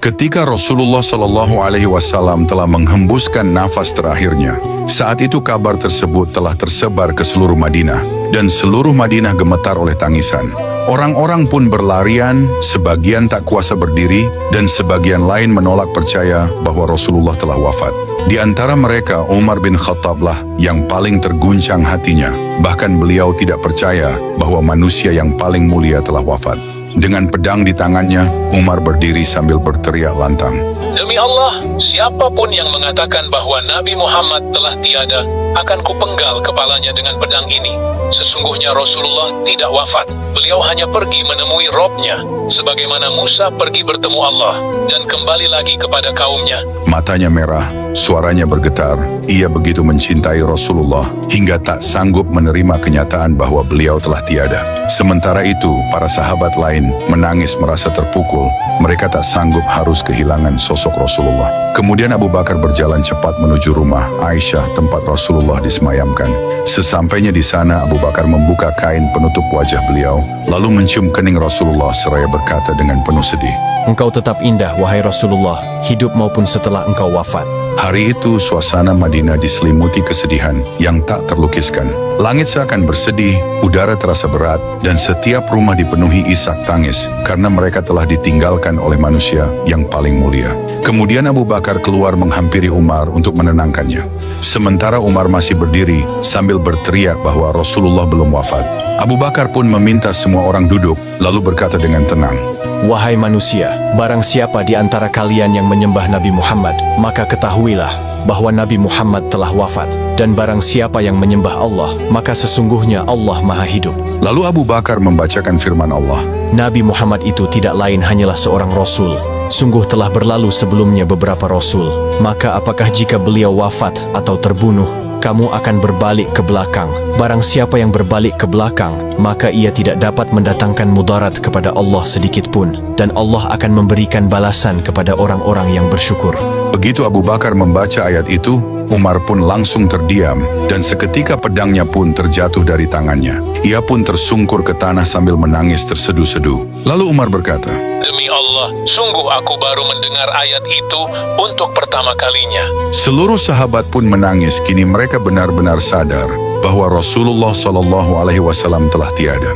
Ketika Rasulullah Shallallahu Alaihi Wasallam telah menghembuskan nafas terakhirnya, saat itu kabar tersebut telah tersebar ke seluruh Madinah, dan seluruh Madinah gemetar oleh tangisan. Orang-orang pun berlarian, sebagian tak kuasa berdiri, dan sebagian lain menolak percaya bahwa Rasulullah telah wafat. Di antara mereka, Umar bin Khattab lah yang paling terguncang hatinya. Bahkan beliau tidak percaya bahwa manusia yang paling mulia telah wafat. Dengan pedang di tangannya, Umar berdiri sambil berteriak lantang. Demi Allah, siapapun yang mengatakan bahwa Nabi Muhammad telah tiada, akan kupenggal kepalanya dengan pedang ini. Sesungguhnya Rasulullah tidak wafat. Beliau hanya pergi menemui Robnya, sebagaimana Musa pergi bertemu Allah, dan kembali lagi kepada kaumnya. Matanya merah, suaranya bergetar. Ia begitu mencintai Rasulullah, hingga tak sanggup menerima kenyataan bahwa beliau telah tiada. Sementara itu, para sahabat lain menangis merasa terpukul. Mereka tak sanggup harus kehilangan sosok Rasulullah. Kemudian Abu Bakar berjalan cepat menuju rumah Aisyah tempat Rasulullah disemayamkan. Sesampainya di sana, Abu Bakar membuka kain penutup wajah beliau, lalu mencium kening Rasulullah seraya berkata dengan penuh sedih, "Engkau tetap indah, wahai Rasulullah, hidup maupun setelah engkau wafat." Hari itu suasana Madinah diselimuti kesedihan yang tak terlukiskan. Langit seakan bersedih, udara terasa berat, dan setiap rumah dipenuhi isak tangis karena mereka telah ditinggalkan oleh manusia yang paling mulia. Kemudian Abu Bakar keluar menghampiri Umar untuk menenangkannya. Sementara Umar masih berdiri sambil berteriak bahwa Rasulullah belum wafat. Abu Bakar pun meminta semua orang duduk, lalu berkata dengan tenang, "Wahai manusia, barang siapa di antara kalian yang menyembah Nabi Muhammad, maka ketahuilah bahwa Nabi Muhammad telah wafat. Dan barang siapa yang menyembah Allah, maka sesungguhnya Allah Maha Hidup." Lalu Abu Bakar membacakan firman Allah, Nabi Muhammad itu tidak lain hanyalah seorang Rasul. Sungguh telah berlalu sebelumnya beberapa Rasul. Maka apakah jika beliau wafat atau terbunuh, kamu akan berbalik ke belakang? Barang siapa yang berbalik ke belakang, maka ia tidak dapat mendatangkan mudarat kepada Allah sedikit pun, dan Allah akan memberikan balasan kepada orang-orang yang bersyukur. Begitu Abu Bakar membaca ayat itu, Umar pun langsung terdiam, dan seketika pedangnya pun terjatuh dari tangannya. Ia pun tersungkur ke tanah sambil menangis terseduh-seduh. Lalu Umar berkata, Demi Allah, sungguh aku baru mendengar ayat itu untuk pertama kalinya. seluruh sahabat pun menangis. Kini mereka benar-benar sadar bahwa Rasulullah Shallallahu Alaihi Wasallam telah tiada.